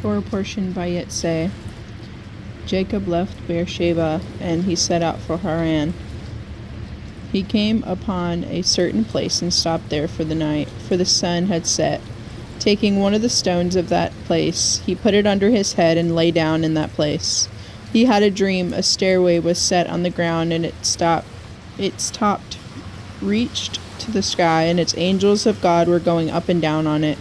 Torah portion Vayetze. Jacob left Beersheba, and he set out for Haran. He came upon a certain place and stopped there for the night, for the sun had set. Taking one of the stones of that place, he put it under his head and lay down in that place. He had a dream. A stairway was set on the ground, and its top reached to the sky, and its angels of God were going up and down on it.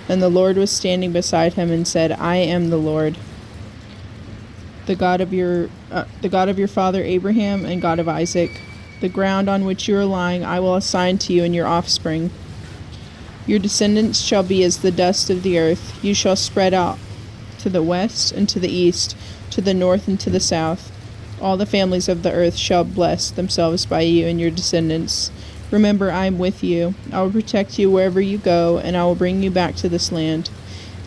And the Lord was standing beside him and said, I am the Lord, the God of your father Abraham and God of Isaac. The ground on which you are lying I will assign to you and your offspring. Your descendants shall be as the dust of the earth. You shall spread out to the west and to the east, to the north and to the south. All the families of the earth shall bless themselves by you and your descendants. Remember, I am with you. I will protect you wherever you go, and I will bring you back to this land.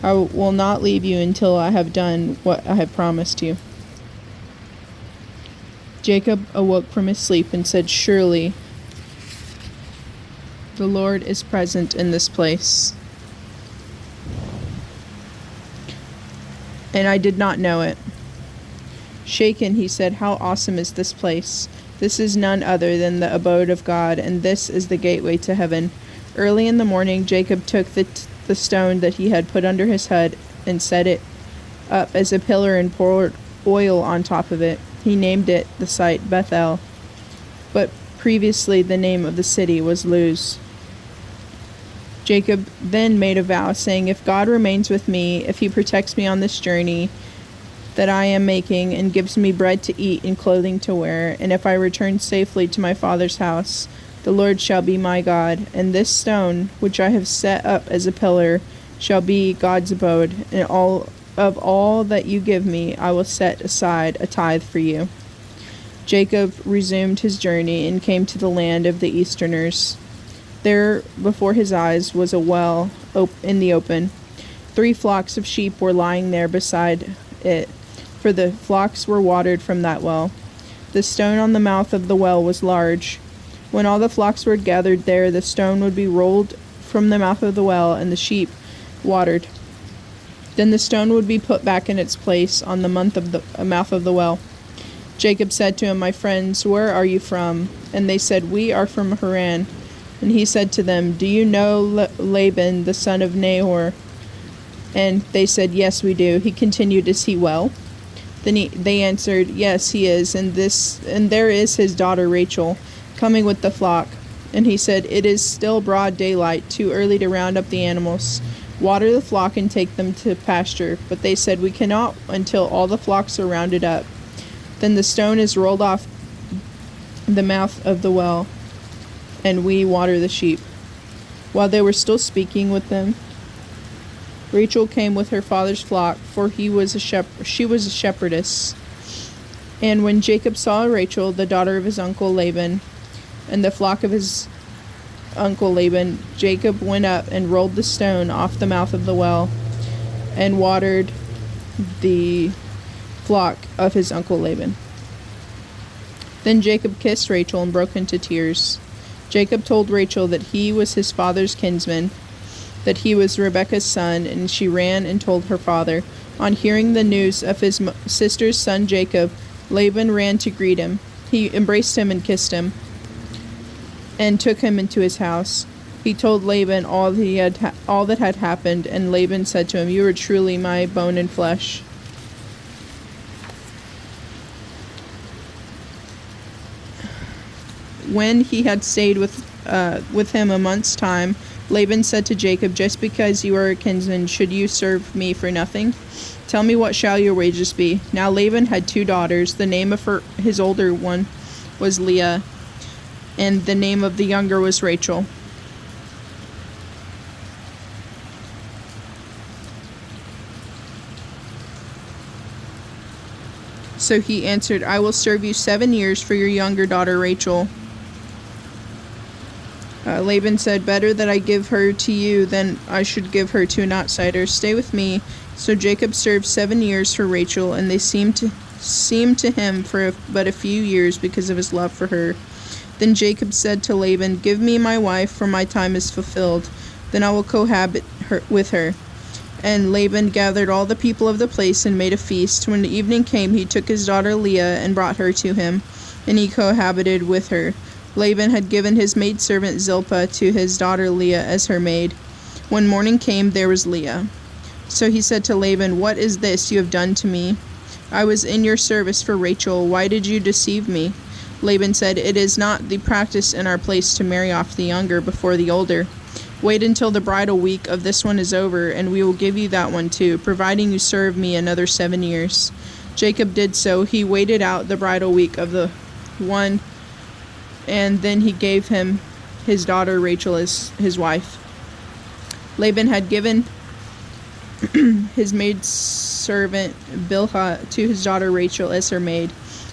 I will not leave you until I have done what I have promised you. Jacob awoke from his sleep and said, Surely the Lord is present in this place, and I did not know it. Shaken, he said, How awesome is this place! This is none other than the abode of God, and this is the gateway to heaven. Early in the morning, Jacob took the stone that he had put under his head and set it up as a pillar and poured oil on top of it. He named it the site Bethel, but previously the name of the city was Luz. Jacob then made a vow, saying, If God remains with me, if he protects me on this journey that I am making, and gives me bread to eat and clothing to wear, and if I return safely to my father's house, the Lord shall be my God, and this stone, which I have set up as a pillar, shall be God's abode, and of all that you give me, I will set aside a tithe for you. Jacob resumed his journey and came to the land of the Easterners. There before his eyes was a well in the open. 3 flocks of sheep were lying there beside it, for the flocks were watered from that well. The stone on the mouth of the well was large. When all the flocks were gathered there, the stone would be rolled from the mouth of the well, and the sheep watered. Then the stone would be put back in its place on the mouth of the well. Jacob said to him, My friends, where are you from? And they said, We are from Haran. And he said to them, Do you know Laban, the son of Nahor? And they said, Yes, we do. He continued, Is he well? Then they answered, Yes, he is, and there is his daughter Rachel, coming with the flock. And he said, It is still broad daylight, too early to round up the animals. Water the flock and take them to pasture. But they said, We cannot until all the flocks are rounded up. Then the stone is rolled off the mouth of the well, and we water the sheep. While they were still speaking with them, Rachel came with her father's flock, for she was a shepherdess. And when Jacob saw Rachel, the daughter of his uncle Laban, and the flock of his uncle Laban, Jacob went up and rolled the stone off the mouth of the well, and watered the flock of his uncle Laban. Then Jacob kissed Rachel and broke into tears. Jacob told Rachel that he was his father's kinsman, that he was Rebekah's son, and she ran and told her father. On hearing the news of his sister's son Jacob, Laban ran to greet him. He embraced him and kissed him, and took him into his house. He told Laban all that had happened, and Laban said to him, You are truly my bone and flesh. When he had stayed with him a month's time, Laban said to Jacob, Just because you are a kinsman, should you serve me for nothing? Tell me, what shall your wages be? Now Laban had 2 daughters. The name of his older one was Leah, and the name of the younger was Rachel. So he answered, I will serve you 7 years for your younger daughter Rachel. Laban said, Better that I give her to you than I should give her to an outsider. Stay with me. So Jacob served 7 years for Rachel, and they seemed to him for but a few years because of his love for her. Then Jacob said to Laban, Give me my wife, for my time is fulfilled. Then I will cohabit with her. And Laban gathered all the people of the place and made a feast. When the evening came, he took his daughter Leah and brought her to him, and he cohabited with her. Laban had given his maidservant Zilpah to his daughter Leah as her maid. When morning came, there was Leah. So he said to Laban, "What is this you have done to me? I was in your service for Rachel. Why did you deceive me?" Laban said, "It is not the practice in our place to marry off the younger before the older. Wait until the bridal week of this one is over, and we will give you that one too, providing you serve me another 7 years." Jacob did so. He waited out the bridal week of the one, and then he gave him his daughter Rachel as his wife. Laban had given his maidservant Bilhah to his daughter Rachel as her maid,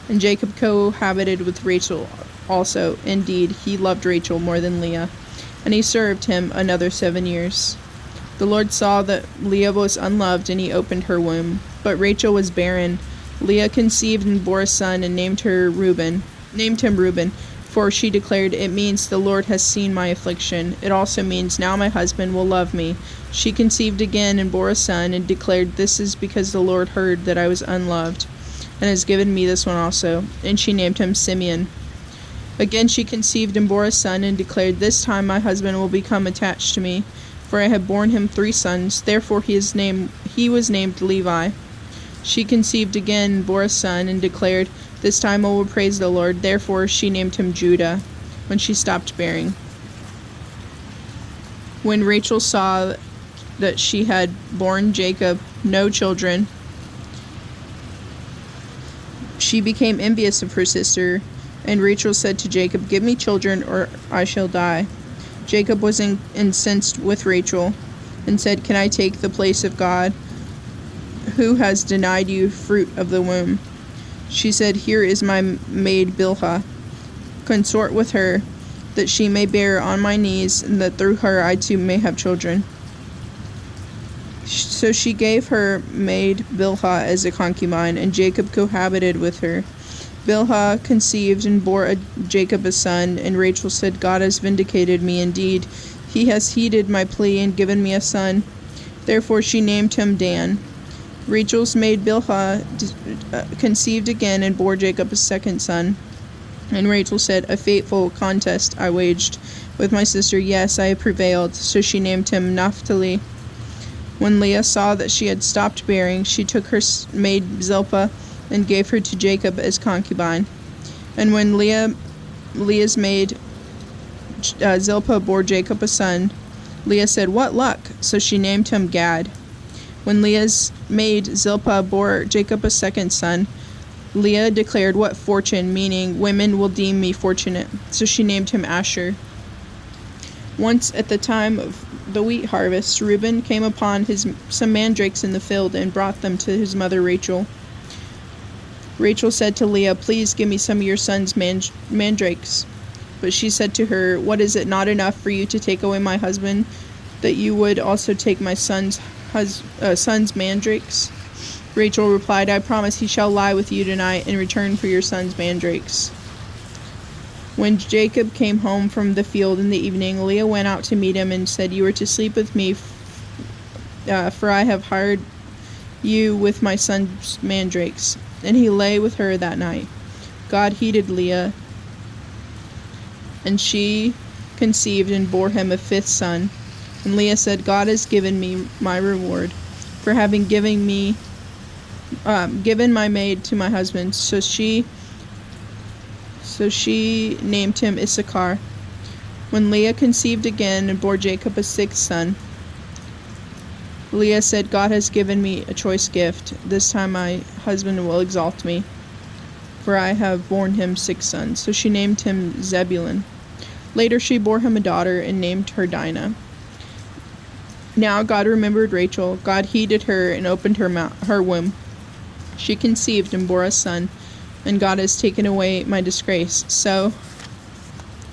and Jacob cohabited with Rachel also. Indeed, he loved Rachel more than Leah, and he served him another 7 years. The Lord saw that Leah was unloved, and he opened her womb. But Rachel was barren. Leah conceived and bore a son, and named him Reuben, for she declared, "It means the Lord has seen my affliction. It also means now my husband will love me." She conceived again and bore a son, and declared, "This is because the Lord heard that I was unloved, and has given me this one also." And she named him Simeon. Again she conceived and bore a son, and declared, "This time my husband will become attached to me, for I have borne him 3 sons." Therefore he was named Levi. She conceived again and bore a son, and declared, "This time I will praise the Lord." Therefore she named him Judah, when she stopped bearing. When Rachel saw that she had borne Jacob no children, she became envious of her sister. And Rachel said to Jacob, "Give me children, or I shall die." Jacob was incensed with Rachel, and said, "Can I take the place of God, who has denied you fruit of the womb?" She said, "Here is my maid Bilhah. Consort with her, that she may bear on my knees, and that through her I too may have children." So she gave her maid Bilhah as a concubine, and Jacob cohabited with her. Bilhah conceived and bore Jacob a son, and Rachel said, "God has vindicated me indeed. He has heeded my plea and given me a son." Therefore she named him Dan. Rachel's maid Bilhah conceived again and bore Jacob a second son. And Rachel said, "A fateful contest I waged with my sister. Yes, I have prevailed." So she named him Naphtali. When Leah saw that she had stopped bearing, she took her maid Zilpah and gave her to Jacob as concubine. And when Leah's maid Zilpah bore Jacob a son, Leah said, "What luck!" So she named him Gad. When Leah's maid Zilpah bore Jacob a second son, Leah declared, "What fortune!" meaning, "Women will deem me fortunate." So she named him Asher. Once at the time of the wheat harvest, Reuben came upon some mandrakes in the field and brought them to his mother Rachel. Rachel said to Leah, "Please give me some of your son's mandrakes." But she said to her, "What, is it not enough for you to take away my husband, that you would also take my son's mandrakes?" Rachel replied, "I promise he shall lie with you tonight in return for your son's mandrakes." When Jacob came home from the field in the evening, Leah went out to meet him and said, "You are to sleep with me, for I have hired you with my son's mandrakes." And he lay with her that night. God heeded Leah, and she conceived and bore him a 5th son. And Leah said, "God has given me my reward for having given my maid to my husband." So she named him Issachar. When Leah conceived again and bore Jacob a 6th son, Leah said, "God has given me a choice gift. This time my husband will exalt me, for I have borne him 6 sons." So she named him Zebulun. Later she bore him a daughter and named her Dinah. Now God remembered Rachel. God heeded her and opened her womb. She conceived and bore a son, and God has taken away my disgrace. So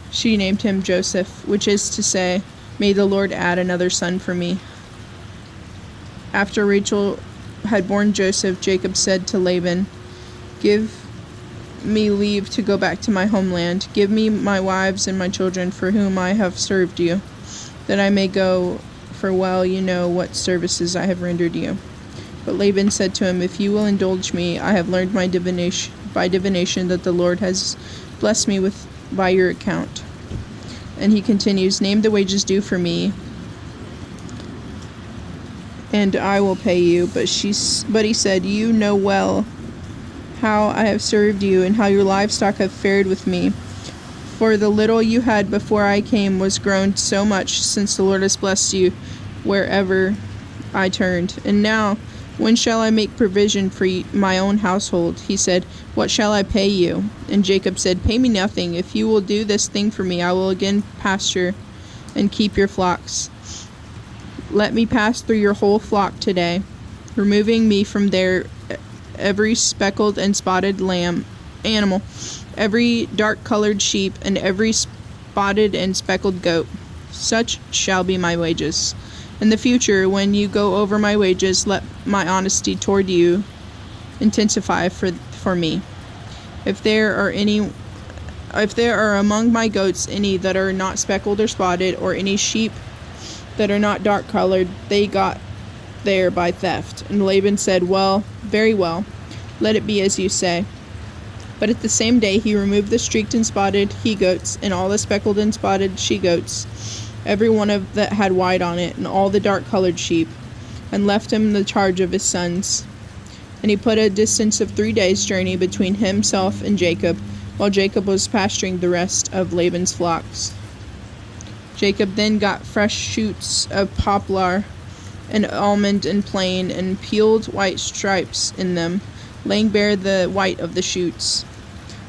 she named him Joseph, which is to say, "May the Lord add another son for me." After Rachel had borne Joseph, Jacob said to Laban, "Give me leave to go back to my homeland. Give me my wives and my children for whom I have served you, that I may go for well you know what services I have rendered you." But Laban said to him, "If you will indulge me, I have learned by divination that the Lord has blessed me by your account." And he continues, "Name the wages due for me, and I will pay you." But he said, "You know well how I have served you, and how your livestock have fared with me. For the little you had before I came was grown so much, since the Lord has blessed you wherever I turned. And now, when shall I make provision for my own household?" He said, "What shall I pay you?" And Jacob said, "Pay me nothing. If you will do this thing for me, I will again pasture and keep your flocks. Let me pass through your whole flock today, removing me from there every speckled and spotted animal, every dark-colored sheep, and every spotted and speckled goat. Such shall be my wages. In the future, when you go over my wages, let my honesty toward you intensify for me. If there are among my goats any that are not speckled or spotted, or any sheep that are not dark-colored, they got there by theft." And Laban said, "Well, very well, let it be as you say." But at the same day he removed the streaked and spotted he-goats, and all the speckled and spotted she-goats, every one of that had white on it, and all the dark-colored sheep, and left him the charge of his sons. And he put a distance of 3 days' journey between himself and Jacob, while Jacob was pasturing the rest of Laban's flocks. Jacob then got fresh shoots of poplar and almond and plane, and peeled white stripes in them, laying bare the white of the shoots.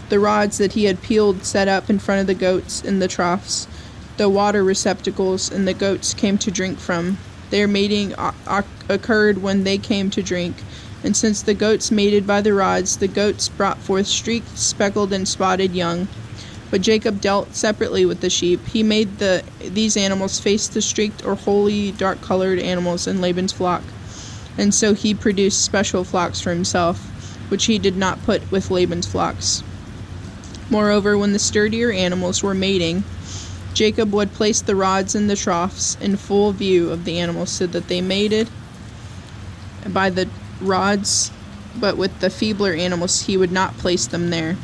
The rods that he had peeled set up in front of the goats in the troughs, the water receptacles, and the goats came to drink from. Their mating occurred when they came to drink, and since the goats mated by the rods, the goats brought forth streaked, speckled, and spotted young. But Jacob dealt separately with the sheep. He made these animals face the streaked or wholly dark-colored animals in Laban's flock, and so he produced special flocks for himself, which he did not put with Laban's flocks. Moreover, when the sturdier animals were mating, Jacob would place the rods in the troughs in full view of the animals, so that they mated by the rods, but with the feebler animals he would not place them there.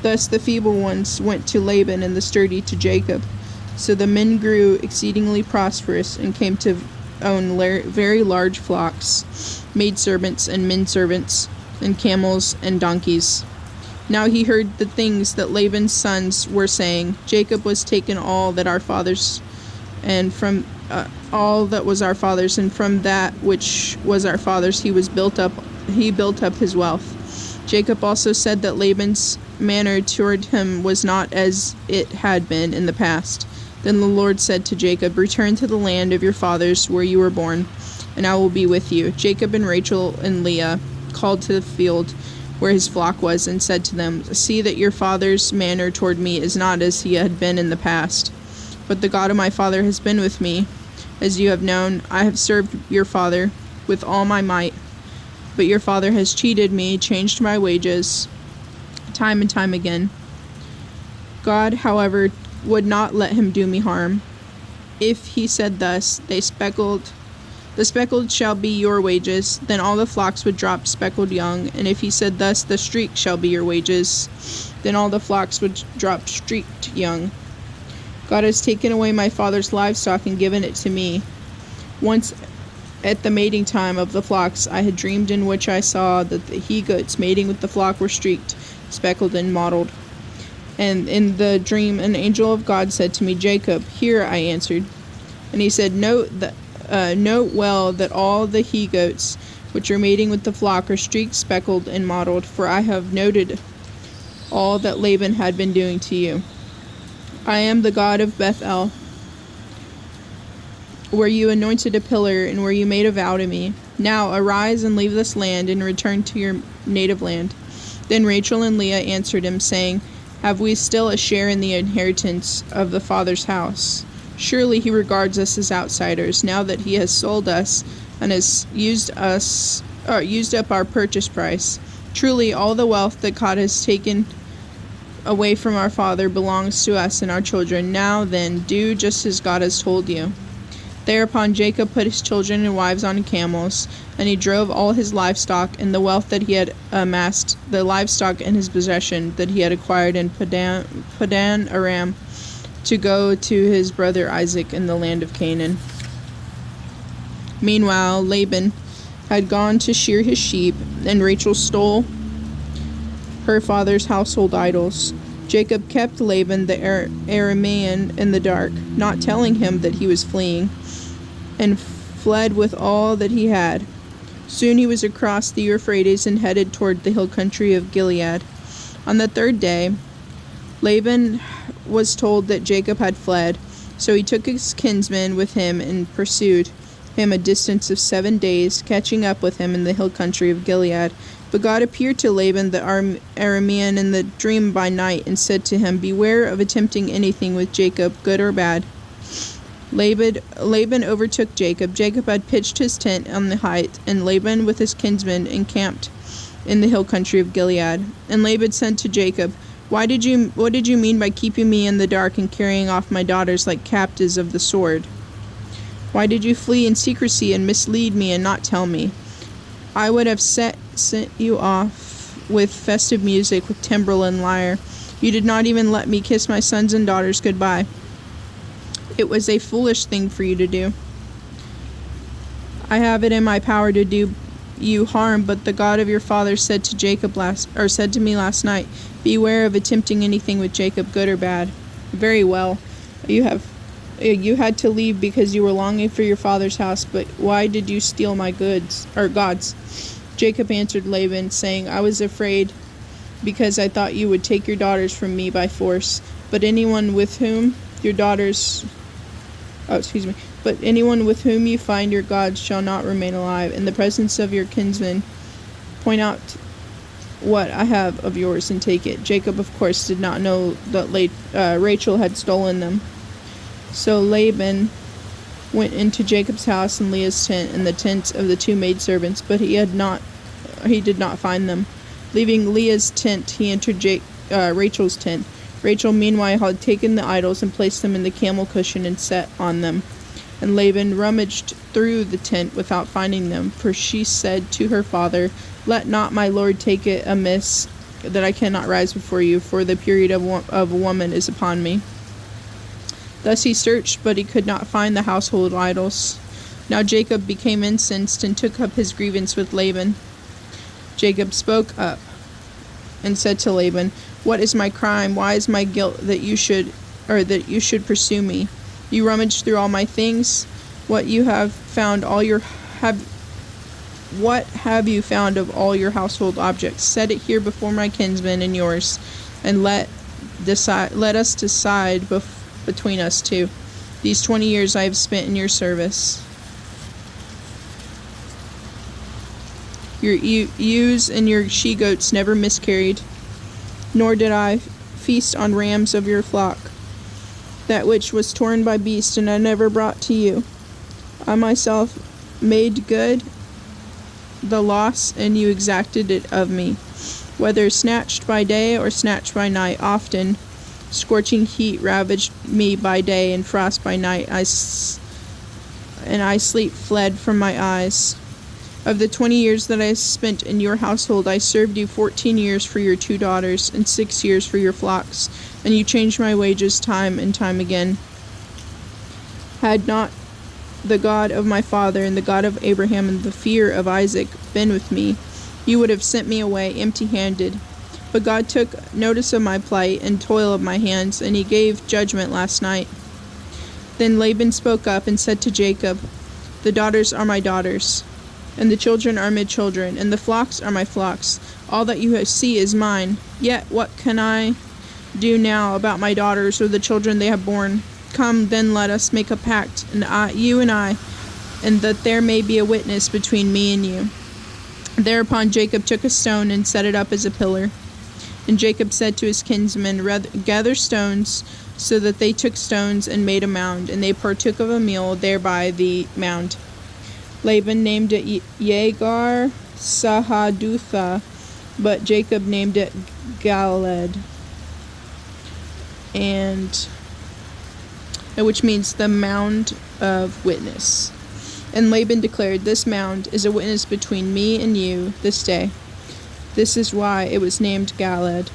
Thus the feeble ones went to Laban, and the sturdy to Jacob. So the men grew exceedingly prosperous, and came to own very large flocks, maidservants and menservants, and camels and donkeys. Now he heard the things that Laban's sons were saying. Jacob was taken all that our fathers, and from all that was our fathers, and from that which was our fathers he built up his wealth. Jacob also said that Laban's manner toward him was not as it had been in the past. Then the Lord said to Jacob, "Return to the land of your fathers where you were born, and I will be with you." Jacob and Rachel and Leah called to the field where his flock was, and said to them, "See that your father's manner toward me is not as he had been in the past. But the God of my father has been with me, as you have known. I have served your father with all my might. But your father has cheated me, changed my wages, time and time again. God, however, would not let him do me harm. If he said thus, the speckled shall be your wages, then all the flocks would drop speckled young. And if he said thus, the streaked shall be your wages, then all the flocks would drop streaked young. God has taken away my father's livestock and given it to me. Once at the mating time of the flocks I had dreamed, in which I saw that the he-goats mating with the flock were streaked, speckled, and mottled. And in the dream an angel of God said to me, "Jacob." "Here," I answered. And he said, Note well that all the he-goats which are mating with the flock are streaked, speckled, and mottled, for I have noted all that Laban had been doing to you. I am the God of Bethel, where you anointed a pillar, and where you made a vow to me. Now arise and leave this land, and return to your native land." Then Rachel and Leah answered him, saying, "Have we still a share in the inheritance of the Father's house? Surely he regards us as outsiders, now that he has sold us and has used up our purchase price. Truly all the wealth that God has taken away from our father belongs to us and our children. Now then, do just as God has told you." Thereupon Jacob put his children and wives on camels, and he drove all his livestock and the wealth that he had amassed, the livestock in his possession that he had acquired in Padan Aram, to go to his brother Isaac in the land of Canaan. Meanwhile, Laban had gone to shear his sheep, and Rachel stole her father's household idols. Jacob kept Laban the Aramean in the dark, not telling him that he was fleeing, and fled with all that he had. Soon he was across the Euphrates and headed toward the hill country of Gilead. On the third day, Laban was told that Jacob had fled, so he took his kinsman with him and pursued him a distance of 7 days, catching up with him in the hill country of Gilead. But God appeared to Laban the Aramean in the dream by night and said to him, "Beware of attempting anything with Jacob, good or bad." Laban overtook Jacob. Jacob had pitched his tent on the height, and Laban with his kinsmen encamped in the hill country of Gilead. And Laban said to Jacob, what did you mean by keeping me in the dark and carrying off my daughters like captives of the sword? Why did you flee in secrecy and mislead me and not tell me? I would have sent you off with festive music, with timbrel and lyre. You did not even let me kiss my sons and daughters goodbye. It was a foolish thing for you to do. I have it in my power to do you harm, but the God of your father said to me last night, "Beware of attempting anything with Jacob, good or bad." Very well. You had to leave because you were longing for your father's house, but why did you steal my gods? Jacob answered Laban, saying, "I was afraid because I thought you would take your daughters from me by force. But anyone with whom you find your gods shall not remain alive. In the presence of your kinsmen, point out what I have of yours and take it." Jacob, of course, did not know that Rachel had stolen them. So Laban went into Jacob's house and Leah's tent and the tents of the two maidservants, but he did not find them. Leaving Leah's tent, he entered Rachel's tent. Rachel, meanwhile, had taken the idols and placed them in the camel cushion and sat on them. And Laban rummaged through the tent without finding them, for she said to her father, "Let not my lord take it amiss that I cannot rise before you, for the period of a woman is upon me." Thus he searched, but he could not find the household idols. Now Jacob became incensed and took up his grievance with Laban. Jacob spoke up and said to Laban, "What is my crime? Why is my guilt that you should pursue me? You rummaged through all my things. What have you found of all your household objects? Set it here before my kinsmen and yours, and let us decide between us two. These 20 years I have spent in your service. Your ewes and your she-goats never miscarried, nor did I feast on rams of your flock. That which was torn by beast, and I never brought to you. I myself made good the loss, and you exacted it of me. Whether snatched by day or snatched by night, often scorching heat ravaged me by day, and frost by night, and sleep fled from my eyes. Of the 20 years that I spent in your household, I served you 14 years for your 2 daughters, and 6 years for your flocks, and you changed my wages time and time again. Had not the God of my father and the God of Abraham and the fear of Isaac been with me, you would have sent me away empty-handed. But God took notice of my plight and toil of my hands, and he gave judgment last night. Then Laban spoke up and said to Jacob, "The daughters are my daughters, and the children are my children, and the flocks are my flocks. All that you see is mine. Yet what can I do now about my daughters or the children they have borne? Come, then let us make a pact, you and I, and that there may be a witness between me and you." Thereupon Jacob took a stone and set it up as a pillar. And Jacob said to his kinsmen, "Gather stones." So that they took stones and made a mound, and they partook of a meal thereby the mound. Laban named it Yegar Sahadutha, but Jacob named it Galeed. And which means the mound of witness. And Laban declared, "This mound is a witness between me and you this day." This is why it was named Galeed,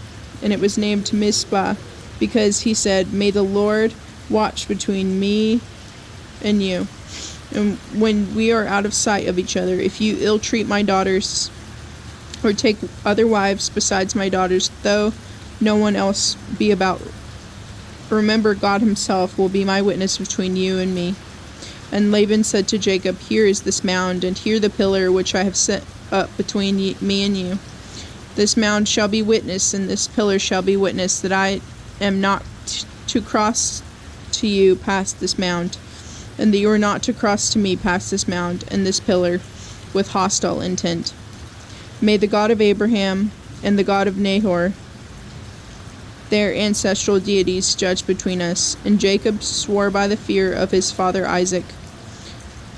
and it was named Mizpah, because he said, "May the Lord watch between me and you. And when we are out of sight of each other, if you ill-treat my daughters or take other wives besides my daughters, though no one else be about, remember God himself will be my witness between you and me." And Laban said to Jacob, "Here is this mound, and here the pillar which I have set up between me and you. This mound shall be witness, and this pillar shall be witness, that I am not to cross to you past this mound, and that you are not to cross to me past this mound and this pillar with hostile intent. May the God of Abraham and the God of Nahor, their ancestral deities, judge between us." And Jacob swore by the fear of his father Isaac.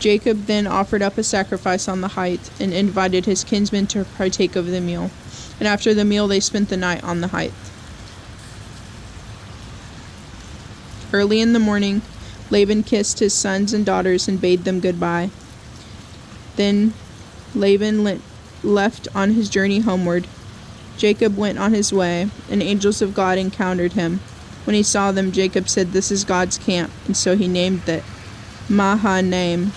Jacob then offered up a sacrifice on the height and invited his kinsmen to partake of the meal. And after the meal they spent the night on the height. Early in the morning, Laban kissed his sons and daughters and bade them goodbye. Then Laban left on his journey homeward. Jacob went on his way, and angels of God encountered him. When he saw them, Jacob said, "This is God's camp," and so he named it Mahanaim.